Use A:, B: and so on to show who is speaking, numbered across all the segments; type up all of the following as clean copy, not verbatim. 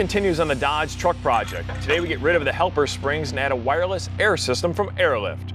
A: continues on the Dodge truck project. Today we get rid of the helper springs and add a wireless air system from Airlift.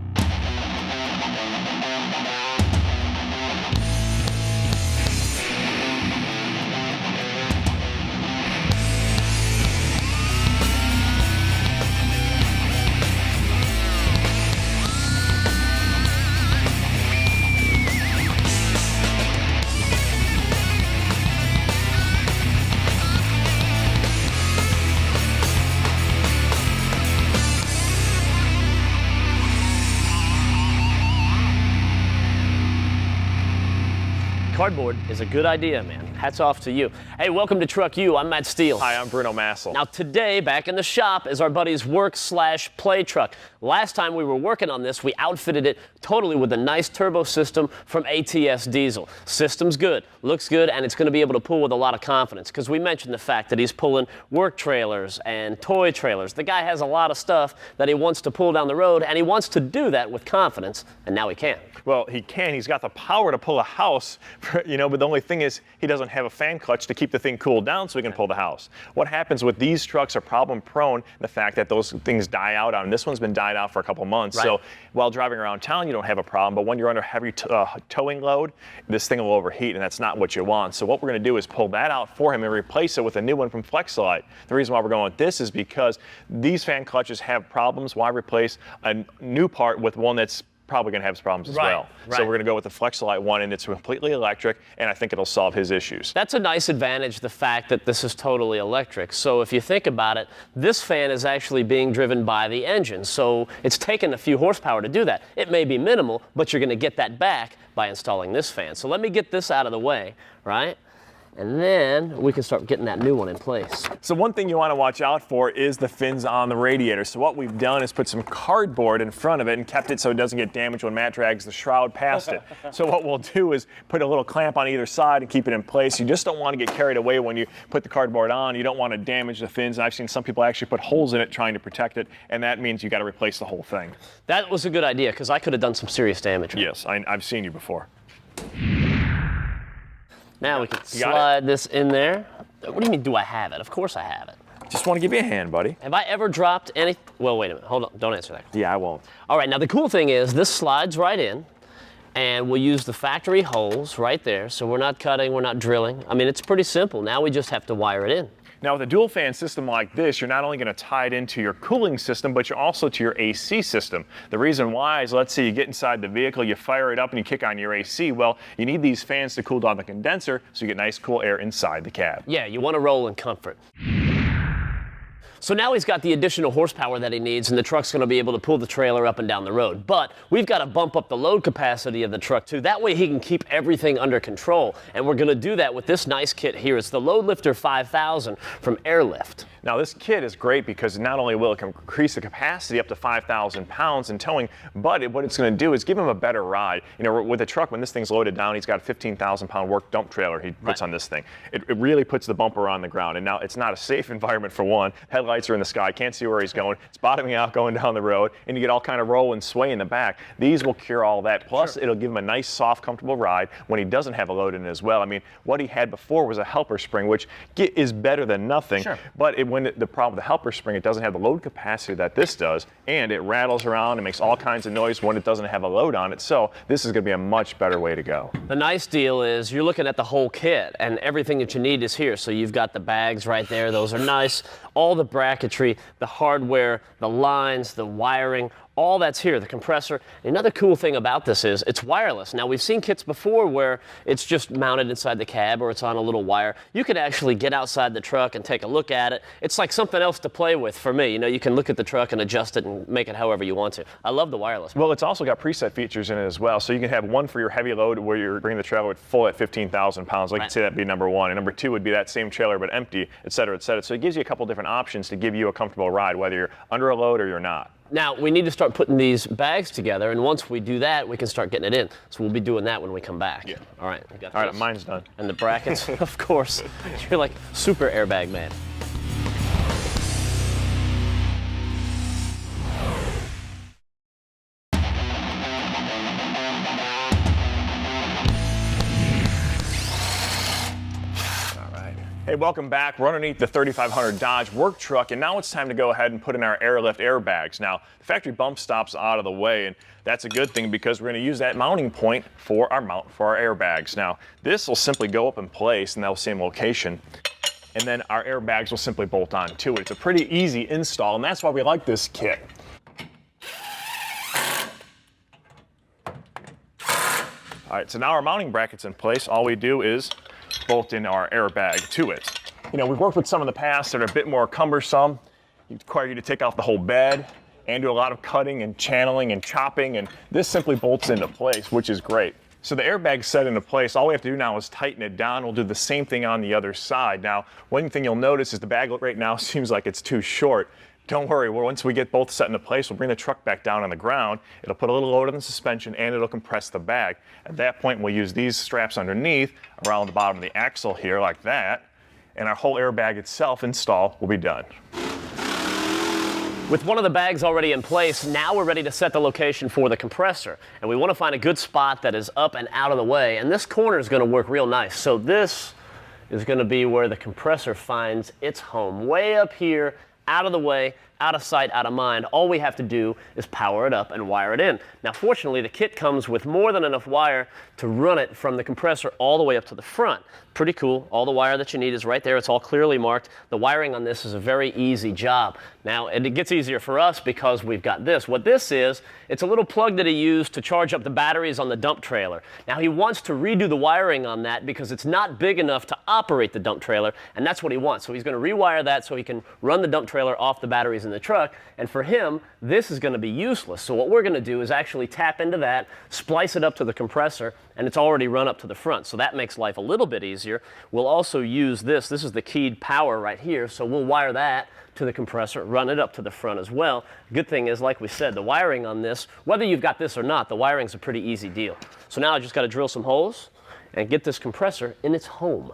B: Cardboard is a good idea, man. Hats off to you. Hey, welcome to TruckU. I'm Steele.
A: Hi, I'm Bruno Massel.
B: Now today, back in the shop, is our buddy's work/play truck. Last time we were working on this, we outfitted it totally with a nice turbo system from ATS Diesel. System's good, looks good, and it's going to be able to pull with a lot of confidence because we mentioned the fact that he's pulling work trailers and toy trailers. The guy has a lot of stuff that he wants to pull down the road, and he wants to do that with confidence, and now he can.
A: Well, he can. He's got the power to pull a house, but the only thing is he doesn't have a fan clutch to keep the thing cooled down so he can pull the house. What happens with these trucks are problem prone, the fact that those things die out on. This one's been died out for a couple months. Right. So while driving around town, you don't have a problem, but when you're under heavy towing load, this thing will overheat, and that's not what you want. So what we're going to do is pull that out for him and replace it with a new one from Flexolite. The reason why we're going with this is because these fan clutches have problems. Why replace a new part with one that's probably going to have problems as well. Right. So we're going to go with the Flexolite one, and it's completely electric, and I think it'll solve his issues.
B: That's a nice advantage, the fact that this is totally electric. So if you think about it, this fan is actually being driven by the engine. So it's taken a few horsepower to do that. It may be minimal, but you're going to get that back by installing this fan. So let me get this out of the way, right? And then we can start getting that new one in place.
A: So one thing you want to watch out for is the fins on the radiator. So what we've done is put some cardboard in front of it and kept it so it doesn't get damaged when Matt drags the shroud past it. So what we'll do is put a little clamp on either side and keep it in place. You just don't want to get carried away when you put the cardboard on. You don't want to damage the fins. And I've seen some people actually put holes in it trying to protect it, and that means you got to replace the whole thing.
B: That was a good idea because I could have done some serious damage.
A: Yes, I've seen you before.
B: Now we can slide this in there. What do you mean, do I have it? Of course I have it.
A: Just want to give you a hand, buddy.
B: Have I ever dropped any? Well, wait a minute. Hold on. Don't answer that.
A: Yeah, I won't.
B: All right. Now, the cool thing is this slides right in, and we'll use the factory holes right there. So we're not cutting, we're not drilling. I mean, it's pretty simple. Now we just have to wire it in.
A: Now with a dual fan system like this, you're not only going to tie it into your cooling system, but you're also to your AC system. The reason why is, let's say you get inside the vehicle, you fire it up and you kick on your AC. Well, you need these fans to cool down the condenser so you get nice cool air inside the cab.
B: Yeah, you want to roll in comfort. So now he's got the additional horsepower that he needs, and the truck's going to be able to pull the trailer up and down the road. But we've got to bump up the load capacity of the truck too. That way he can keep everything under control. And we're going to do that with this nice kit here. It's the Load Lifter 5000 from Airlift.
A: Now this kit is great because not only will it increase the capacity up to 5,000 pounds in towing, but what it's going to do is give him a better ride. With a truck, when this thing's loaded down, he's got a 15,000 pound work dump trailer he puts on this thing. It really puts the bumper on the ground. And now it's not a safe environment for one. Headlights are in the sky, can't see where he's going. It's bottoming out going down the road, and you get all kind of roll and sway in the back. These will cure all that. Plus, it'll give him a nice, soft, comfortable ride when he doesn't have a load in it as well. I mean, what he had before was a helper spring, which is better than nothing. Sure. But the problem with the helper spring, it doesn't have the load capacity that this does, and it rattles around and makes all kinds of noise when it doesn't have a load on it. So this is going to be a much better way to go.
B: The nice deal is you're looking at the whole kit, and everything that you need is here. So you've got the bags right there. Those are nice. All the bracketry, the hardware, the lines, the wiring, all that's here, the compressor. Another cool thing about this is it's wireless. Now, we've seen kits before where it's just mounted inside the cab or it's on a little wire. You could actually get outside the truck and take a look at it. It's like something else to play with for me. You can look at the truck and adjust it and make it however you want to. I love the wireless.
A: Well, it's also got preset features in it as well. So you can have one for your heavy load where you're bringing the trailer full at 15,000 pounds. Like, right. Say that'd be number one. And number two would be that same trailer but empty, et cetera, et cetera. So it gives you a couple different options to give you a comfortable ride, whether you're under a load or you're not.
B: Now, we need to start putting these bags together, and once we do that, we can start getting it in. So we'll be doing that when we come back.
A: Yeah.
B: All right. We got
A: all right, mine's done.
B: And the brackets, of course. You're like super airbag man.
A: Hey, welcome back. We're underneath the 3500 Dodge work truck, and now it's time to go ahead and put in our airlift airbags. Now, the factory bump stop's out of the way, and that's a good thing because we're going to use that mounting point for our mount for our airbags. Now, this will simply go up in place in that same location, and then our airbags will simply bolt on to it. It's a pretty easy install, and that's why we like this kit. All right, so now our mounting bracket's in place. All we do is bolt in our airbag to it. You know, we've worked with some in the past that are a bit more cumbersome. It require you to take off the whole bed and do a lot of cutting and channeling and chopping, and this simply bolts into place, which is great. So the airbag's set into place. All we have to do now is tighten it down. We'll do the same thing on the other side. Now, one thing you'll notice is the bag right now seems like it's too short. Don't worry, once we get both set into place, we'll bring the truck back down on the ground. It'll put a little load on the suspension and it'll compress the bag. At that point, we'll use these straps underneath around the bottom of the axle here like that, and our whole airbag itself install will be done.
B: With one of the bags already in place, now we're ready to set the location for the compressor. And we want to find a good spot that is up and out of the way. And this corner is going to work real nice. So this is going to be where the compressor finds its home, way up here, out of the way, out of sight, out of mind. All we have to do is power it up and wire it in. Now, fortunately, the kit comes with more than enough wire to run it from the compressor all the way up to the front. Pretty cool. All the wire that you need is right there. It's all clearly marked. The wiring on this is a very easy job. Now, and it gets easier for us because we've got this. What this is, it's a little plug that he used to charge up the batteries on the dump trailer. Now, he wants to redo the wiring on that because it's not big enough to operate the dump trailer, and that's what he wants. So he's going to rewire that so he can run the dump trailer off the batteries in the truck, and for him, this is going to be useless. So what we're going to do is actually tap into that, splice it up to the compressor, and it's already run up to the front. So that makes life a little bit easier. We'll also use this. This is the keyed power right here, so we'll wire that to the compressor, run it up to the front as well. Good thing is, like we said, the wiring on this, whether you've got this or not, the wiring's a pretty easy deal. So now I just got to drill some holes and get this compressor in its home.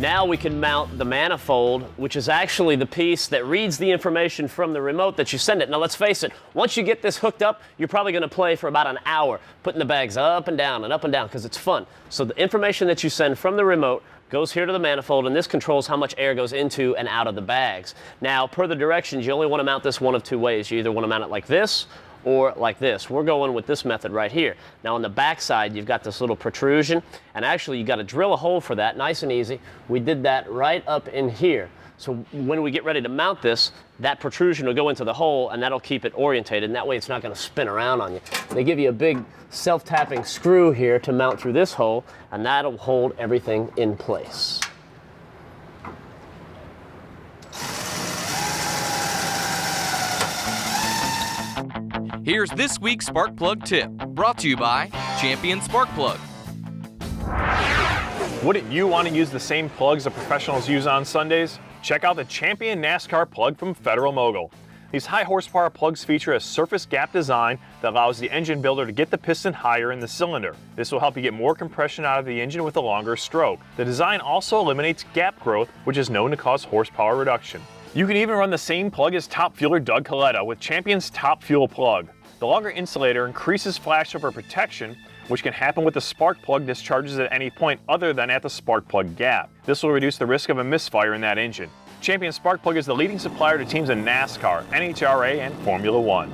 B: Now we can mount the manifold, which is actually the piece that reads the information from the remote that you send it. Now let's face it, once you get this hooked up, you're probably going to play for about an hour, putting the bags up and down because it's fun. So the information that you send from the remote goes here to the manifold, and this controls how much air goes into and out of the bags. Now, per the directions, you only want to mount this one of two ways. You either want to mount it like this or like this. We're going with this method right here. Now on the back side, you've got this little protrusion, and actually you got to drill a hole for that, nice and easy. We did that right up in here. So when we get ready to mount this, that protrusion will go into the hole, and that'll keep it orientated, and that way it's not going to spin around on you. They give you a big self-tapping screw here to mount through this hole, and that'll hold everything in place.
C: Here's this week's Spark Plug tip, brought to you by Champion Spark Plug.
A: Wouldn't you want to use the same plugs the professionals use on Sundays? Check out the Champion NASCAR plug from Federal Mogul. These high horsepower plugs feature a surface gap design that allows the engine builder to get the piston higher in the cylinder. This will help you get more compression out of the engine with a longer stroke. The design also eliminates gap growth, which is known to cause horsepower reduction. You can even run the same plug as top fueler Doug Coletta with Champion's Top Fuel plug. The longer insulator increases flashover protection, which can happen with the spark plug discharges at any point other than at the spark plug gap. This will reduce the risk of a misfire in that engine. Champion Spark Plug is the leading supplier to teams in NASCAR, NHRA, and Formula One.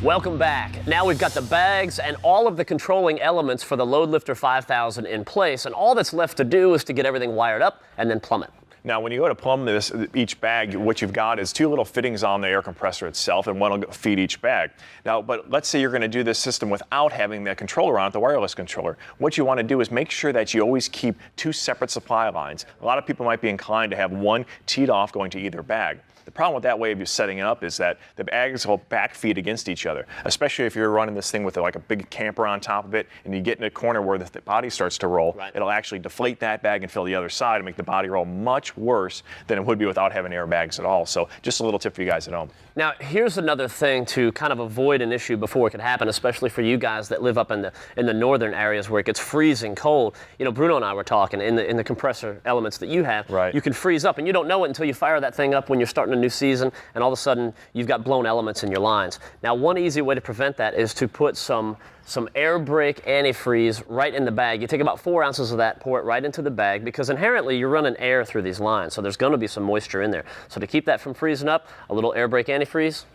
B: Welcome back. Now we've got the bags and all of the controlling elements for the Load Lifter 5000 in place, and all that's left to do is to get everything wired up and then plumb it.
A: Now, when you go to plumb this, each bag, what you've got is two little fittings on the air compressor itself, and one will feed each bag. Now, but let's say you're going to do this system without having the controller on it, the wireless controller. What you want to do is make sure that you always keep two separate supply lines. A lot of people might be inclined to have one teed off going to either bag. The problem with that way of you setting it up is that the bags will backfeed against each other, especially if you're running this thing with like a big camper on top of it and you get in a corner where the body starts to roll. Right. It'll actually deflate that bag and fill the other side and make the body roll much much worse than it would be without having airbags at all. So just a little tip for you guys at home.
B: Now, here's another thing to kind of avoid an issue before it could happen, especially for you guys that live up in the northern areas where it gets freezing cold. You know, Bruno and I were talking in the compressor elements that you have.
A: Right.
B: You can freeze up, and you don't know it until you fire that thing up when you're starting a new season, and all of a sudden you've got blown elements in your lines. Now, one easy way to prevent that is to put some air brake antifreeze right in the bag. You take about 4 ounces of that, pour it right into the bag, because inherently you're running air through these lines, so there's going to be some moisture in there. So to keep that from freezing up, a little air brake antifreeze,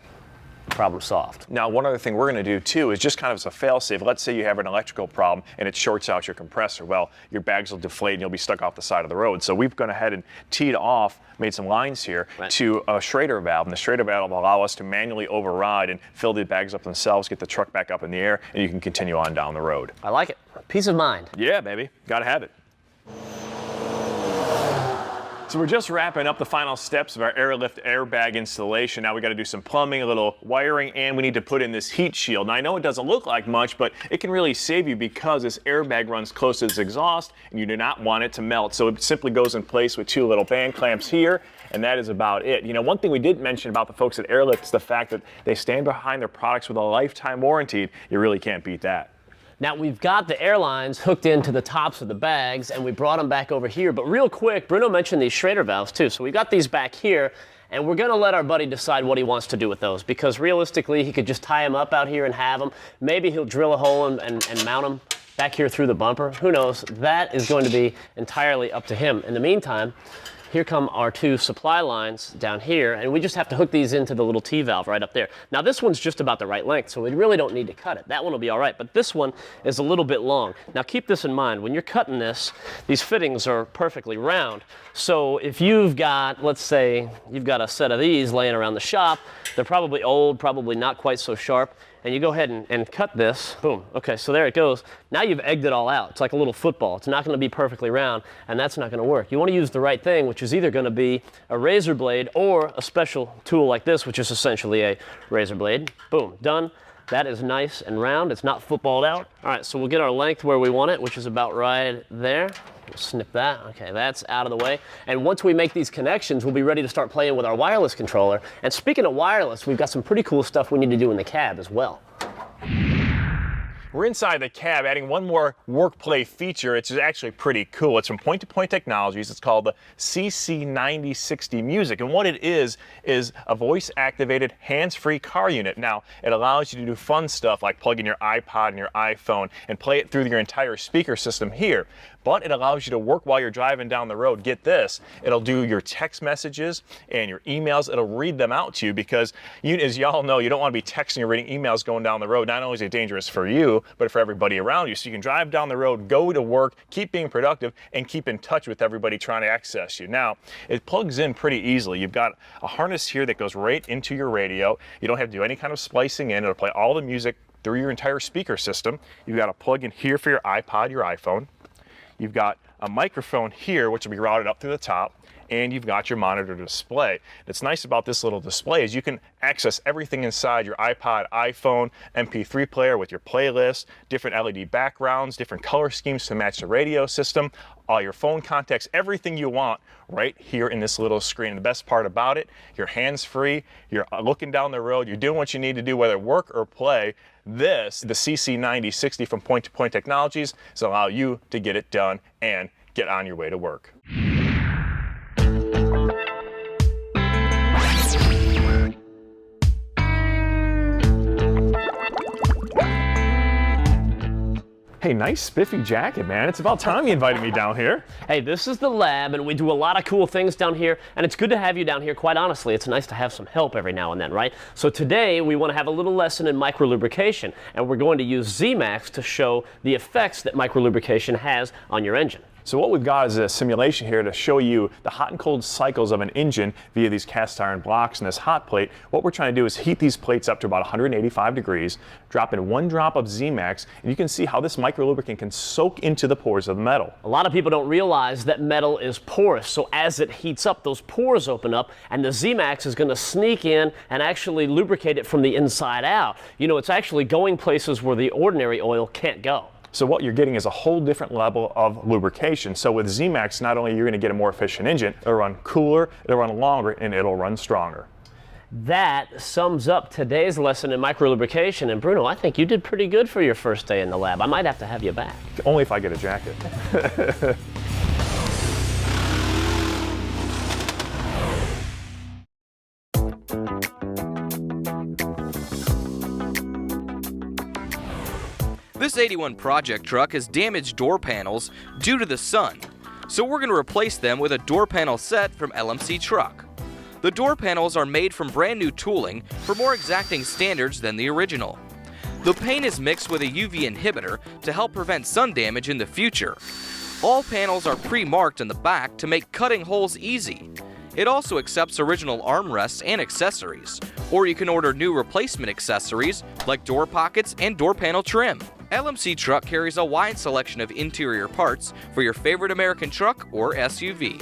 B: problem solved.
A: Now, one other thing we're going to do too is just kind of as a fail-safe. Let's say you have an electrical problem and it shorts out your compressor. Well, your bags will deflate and you'll be stuck off the side of the road. So we've gone ahead and teed off, made some lines here to a Schrader valve. And the Schrader valve will allow us to manually override and fill the bags up themselves, get the truck back up in the air, and you can continue on down the road.
B: I like it. Peace of mind.
A: Yeah, baby. Got to have it. So we're just wrapping up the final steps of our airlift airbag installation. Now we got to do some plumbing, a little wiring, and we need to put in this heat shield. Now I know it doesn't look like much, but it can really save you because this airbag runs close to this exhaust and you do not want it to melt. So it simply goes in place with 2 little band clamps here, and that is about it. You know, one thing we did mention about the folks at Airlift is the fact that they stand behind their products with a lifetime warranty. You really can't beat that.
B: Now, we've got the airlines hooked into the tops of the bags, and we brought them back over here. But real quick, Bruno mentioned these Schrader valves, too. So we've got these back here, and we're going to let our buddy decide what he wants to do with those, because realistically, he could just tie them up out here and have them. Maybe he'll drill a hole and mount them back here through the bumper. Who knows? That is going to be entirely up to him. In the meantime, here come our 2 supply lines down here, and we just have to hook these into the little T-valve right up there. Now this one's just about the right length, so we really don't need to cut it. That one will be all right, but this one is a little bit long. Now keep this in mind, when you're cutting this, these fittings are perfectly round. So if you've got, let's say, you've got a set of these laying around the shop, they're probably old, probably not quite so sharp, and you go ahead and cut this, boom, okay, so there it goes. Now you've egged it all out. It's like a little football. It's not gonna be perfectly round, and that's not gonna work. You wanna use the right thing, which is either gonna be a razor blade or a special tool like this, which is essentially a razor blade. Boom, done. That is nice and round. It's not footballed out. All right, so we'll get our length where we want it, which is about right there. We'll snip that. Okay, that's out of the way. And once we make these connections, we'll be ready to start playing with our wireless controller. And speaking of wireless, we've got some pretty cool stuff we need to do in the cab as well.
A: We're inside the cab, adding one more work play feature. It's actually pretty cool. It's from Point to Point Technologies. It's called the CC9060 Music. And what it is a voice-activated, hands-free car unit. Now, it allows you to do fun stuff like plug in your iPod and your iPhone and play it through your entire speaker system here. But it allows you to work while you're driving down the road. Get this, it'll do your text messages and your emails. It'll read them out to you because, as y'all know, you don't want to be texting or reading emails going down the road. Not only is it dangerous for you, but for everybody around you. So you can drive down the road, go to work, keep being productive, and keep in touch with everybody trying to access you. Now, it plugs in pretty easily. You've got a harness here that goes right into your radio. You don't have to do any kind of splicing in. It'll play all the music through your entire speaker system. You've got a plug in here for your iPod, your iPhone. You've got a microphone here, which will be routed up through the top, and you've got your monitor display. What's nice about this little display is you can access everything inside your iPod, iPhone, MP3 player with your playlist, different LED backgrounds, different color schemes to match the radio system, all your phone contacts, everything you want right here in this little screen. And the best part about it, you're hands-free, you're looking down the road, you're doing what you need to do, whether work or play. This, the CC9060 from Point to Point Technologies, is allow you to get it done and get on your way to work. Hey, nice spiffy jacket, man. It's about time you invited me down here.
B: Hey, this is the lab, and we do a lot of cool things down here, and it's good to have you down here. Quite honestly, it's nice to have some help every now and then, right? So today, we want to have a little lesson in microlubrication, and we're going to use ZMAX to show the effects that microlubrication has on your engine.
A: So what we've got is a simulation here to show you the hot and cold cycles of an engine via these cast iron blocks and this hot plate. What we're trying to do is heat these plates up to about 185 degrees, drop in 1 drop of ZMAX, and you can see how this microlubricant can soak into the pores of the metal.
B: A lot of people don't realize that metal is porous, so as it heats up, those pores open up, and the ZMAX is going to sneak in and actually lubricate it from the inside out. You know, it's actually going places where the ordinary oil can't go.
A: So what you're getting is a whole different level of lubrication. So with Z-Max, not only are you going to get a more efficient engine, it'll run cooler, it'll run longer, and it'll run stronger.
B: That sums up today's lesson in microlubrication. And Bruno, I think you did pretty good for your first day in the lab. I might have to have you back.
A: Only if I get a jacket.
C: This 81 project truck has damaged door panels due to the sun, so we're going to replace them with a door panel set from LMC Truck. The door panels are made from brand new tooling for more exacting standards than the original. The paint is mixed with a UV inhibitor to help prevent sun damage in the future. All panels are pre-marked in the back to make cutting holes easy. It also accepts original armrests and accessories, or you can order new replacement accessories like door pockets and door panel trim. LMC Truck carries a wide selection of interior parts for your favorite American truck or SUV.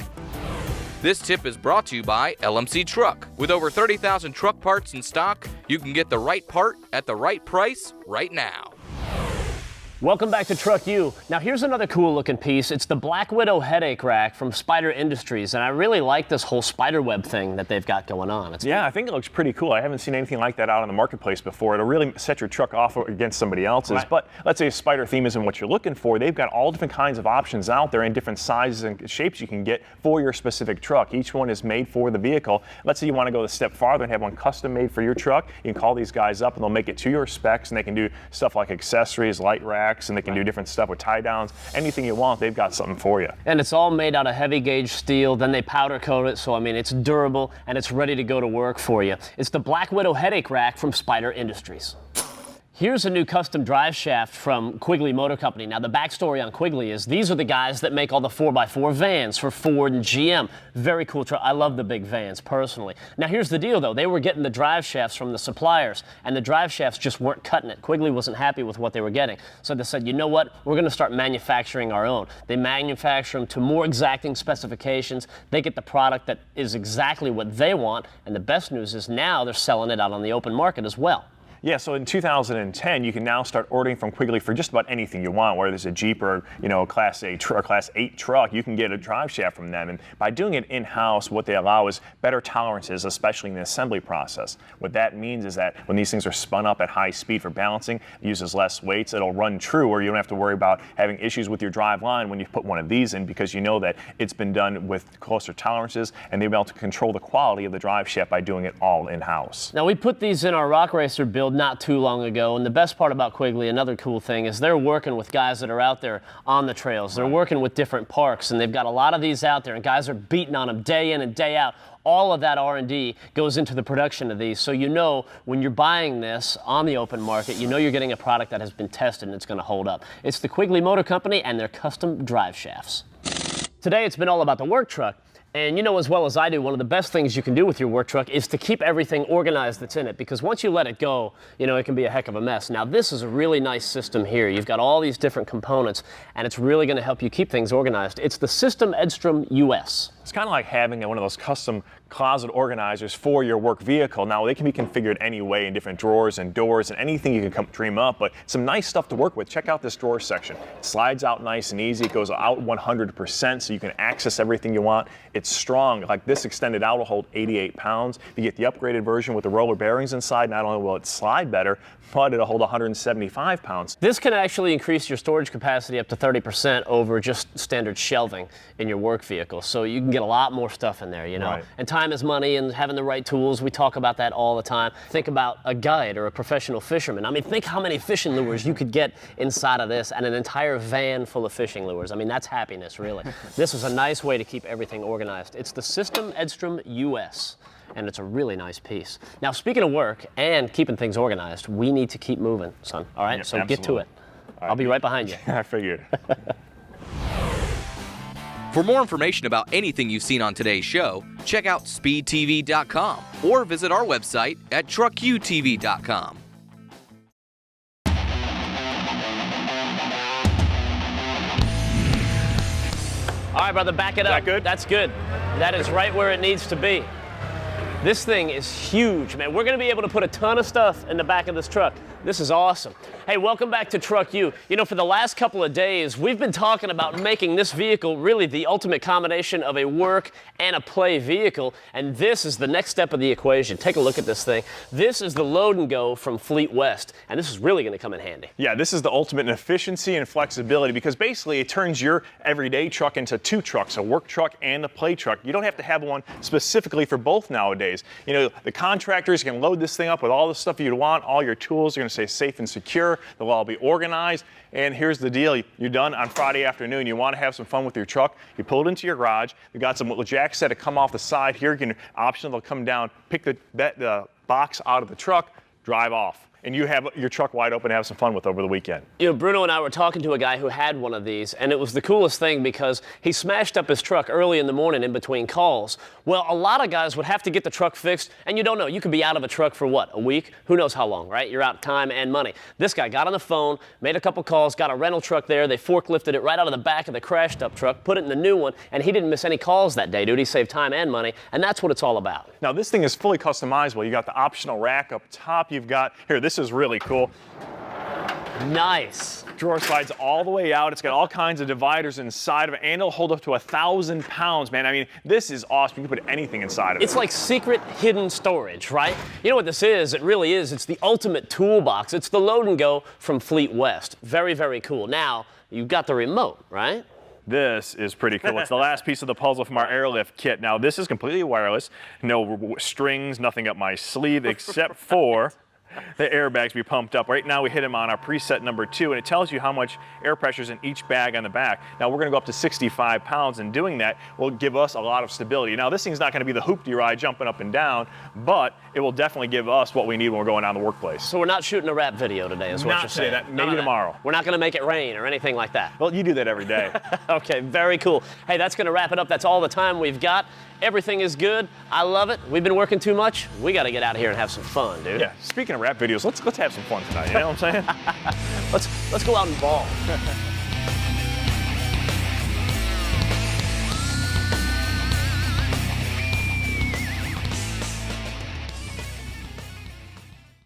C: This tip is brought to you by LMC Truck. With over 30,000 truck parts in stock, you can get the right part at the right price right now.
B: Welcome back to TruckU. Now here's another cool looking piece. It's the Black Widow headache rack from Spider Industries, and I really like this whole spider web thing that they've got going on.
A: Yeah, I think it looks pretty cool. I haven't seen anything like that out in the marketplace before. It'll really set your truck off against somebody else's.
B: Right.
A: But let's say a spider theme isn't what you're looking for. They've got all different kinds of options out there in different sizes and shapes you can get for your specific truck. Each one is made for the vehicle. Let's say you want to go a step farther and have one custom made for your truck. You can call these guys up and they'll make it to your specs, and they can do stuff like accessories, light racks, and they can do different stuff with tie downs. Anything you want, they've got something for you.
B: And it's all made out of heavy gauge steel, then they powder coat it, so I mean it's durable and it's ready to go to work for you. It's the Black Widow headache rack from Spider Industries. Here's a new custom drive shaft from Quigley Motor Company. Now the backstory on Quigley is these are the guys that make all the 4x4 vans for Ford and GM. Very cool truck. I love the big vans personally. Now here's the deal though. They were getting the drive shafts from the suppliers and the drive shafts just weren't cutting it. Quigley wasn't happy with what they were getting. So they said, you know what? We're going to start manufacturing our own. They manufacture them to more exacting specifications. They get the product that is exactly what they want. And the best news is now they're selling it out on the open market as well.
A: Yeah, so in 2010, you can now start ordering from Quigley for just about anything you want, whether it's a Jeep or, a Class 8 truck, you can get a drive shaft from them. And by doing it in-house, what they allow is better tolerances, especially in the assembly process. What that means is that when these things are spun up at high speed for balancing, it uses less weights, it'll run true, or you don't have to worry about having issues with your drive line when you put one of these in, because you know that it's been done with closer tolerances, and they'll be able to control the quality of the drive shaft by doing it all in-house.
B: Now we put these in our Rock Racer build not too long ago, and the best part about Quigley, another cool thing, is they're working with guys that are out there on the trails. They're working with different parks, and they've got a lot of these out there, and guys are beating on them day in and day out. All of that R&D goes into the production of these, so you know when you're buying this on the open market, you know you're getting a product that has been tested and it's going to hold up. It's the Quigley Motor Company and their custom drive shafts. Today it's been all about the work truck. And you know as well as I do, one of the best things you can do with your work truck is to keep everything organized that's in it, because once you let it go, it can be a heck of a mess. Now this is a really nice system here. You've got all these different components, and it's really going to help you keep things organized. It's the System Edstrom US.
A: It's kind of like having one of those custom closet organizers for your work vehicle. Now they can be configured any way in different drawers and doors and anything you can dream up, but some nice stuff to work with. Check out this drawer section. It slides out nice and easy. It goes out 100%, so you can access everything you want. It's strong. Like this extended out will hold 88 pounds. If you get the upgraded version with the roller bearings inside, not only will it slide better, but it'll hold 175 pounds.
B: This can actually increase your storage capacity up to 30% over just standard shelving in your work vehicle. So you can get a lot more stuff in there,
A: Right.
B: And time is money, and having the right tools, we talk about that all the time. Think about a guide or a professional fisherman. I mean, think how many fishing lures you could get inside of this, and an entire van full of fishing lures. I mean, that's happiness, really. This is a nice way to keep everything organized. It's the System Edstrom US. And it's a really nice piece. Now, speaking of work and keeping things organized, we need to keep moving, son. All right,
A: Yep,
B: so
A: absolutely.
B: get to it. I'll be right behind you.
A: I figured.
C: For more information about anything you've seen on today's show, check out speedtv.com or visit our website at truckutv.com.
B: All right, brother, back it up.
A: that good?
B: That's good. That is right where it needs to be. This thing is huge, man. We're going to be able to put a ton of stuff in the back of this truck. This is awesome. Hey, welcome back to TruckU. You know, for the last couple of days, we've been talking about making this vehicle really the ultimate combination of a work and a play vehicle, and this is the next step of the equation. Take a look at this thing. This is the load and go from Fleet West, and this is really going to come in handy.
A: Yeah, this is the ultimate in efficiency and flexibility because basically it turns your everyday truck into two trucks, a work truck and a play truck. You don't have to have one specifically for both nowadays. You know, the contractors can load this thing up with all the stuff you'd want, all your tools are going to stay safe and secure. They'll all be organized. And here's the deal. You're done on Friday afternoon. You want to have some fun with your truck. You pull it into your garage. You got some little jacks that come off the side here. You can optional, they'll come down, pick the box out of the truck, drive off. And you have your truck wide open to have some fun with over the weekend.
B: You know, Bruno and I were talking to a guy who had one of these, and it was the coolest thing because he smashed up his truck early in the morning in between calls. Well, a lot of guys would have to get the truck fixed, and you don't know. You could be out of a truck for what, a week? Who knows how long, right? You're out time and money. This guy got on the phone, made a couple calls, got a rental truck there. They forklifted it right out of the back of the crashed up truck, put it in the new one, and he didn't miss any calls that day, dude. He saved time and money, and that's what it's all about.
A: Now, this thing is fully customizable. You got the optional rack up top. You've got, here, this is really cool.
B: Nice.
A: Drawer slides all the way out. It's got all kinds of dividers inside of it, and it'll hold up to 1,000 pounds, man. I mean, this is awesome. You can put anything inside of it.
B: It's like secret hidden storage, right? You know what this is? It really is. It's the ultimate toolbox. It's the load and go from Fleet West. Very, very cool. Now, you've got the remote, right?
A: This is pretty cool. It's the last piece of the puzzle from our airlift kit. Now, this is completely wireless. No strings, nothing up my sleeve except for the airbags be pumped up. Right now we hit them on our preset number 2, and it tells you how much air pressure is in each bag on the back. Now we're going to go up to 65 pounds, and doing that will give us a lot of stability. Now this thing's not going to be the hoopty ride jumping up and down, but it will definitely give us what we need when we're going down the workplace.
B: So we're not shooting a rap video today is what
A: Not
B: you're saying?
A: today, maybe tomorrow.
B: We're not going to make it rain or anything like that.
A: Well, you do that every day.
B: Okay, very cool. Hey, that's going to wrap it up. That's all the time we've got. Everything is good. I love it. We've been working too much. We got to get out of here and have some fun, dude.
A: Yeah, speaking of rap videos, let's have some fun tonight, you know what I'm saying?
B: Let's go out and ball.